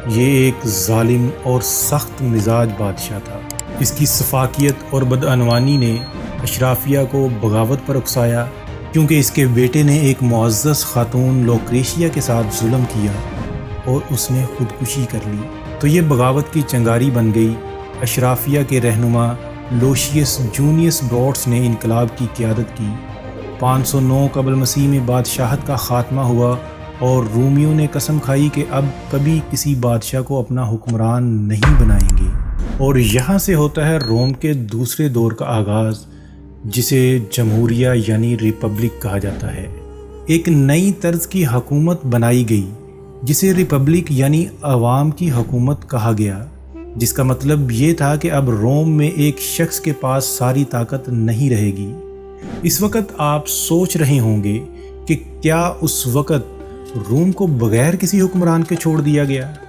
ये एक जालिम और सख्त मिजाज बादशाह था। इसकी सफाकियत और बदअनवानी ने अशराफिया को बगावत पर उकसाया, क्योंकि इसके बेटे ने एक मुअज़्ज़ज़ खातून लोक्रेशिया के साथ जुल्म किया और उसने खुदकुशी कर ली। तो ये बगावत की चंगारी बन गई। अशराफिया के रहनुमा लोशियस जूनियस ब्रॉड्स ने इनकलाब की क़यादत की। 509 कबल मसीह में बादशाहत का ख़ात्मा हुआ और रूमियों ने कसम खाई कि अब कभी किसी बादशाह को अपना हुक्मरान नहीं बनाएंगे। और यहाँ से होता है रोम के दूसरे दौर का आगाज़, जिसे जमहूरिया यानी रिपब्लिक कहा जाता है। एक नई तर्ज की हुकूमत बनाई गई जिसे रिपब्लिक यानी अवाम की हुकूमत कहा गया, जिसका मतलब ये था कि अब रोम में एक शख्स के पास सारी ताकत नहीं रहेगी। इस वक्त आप सोच रहे होंगे कि क्या उस वक्त रोम को बगैर किसी हुक्मरान के छोड़ दिया गया।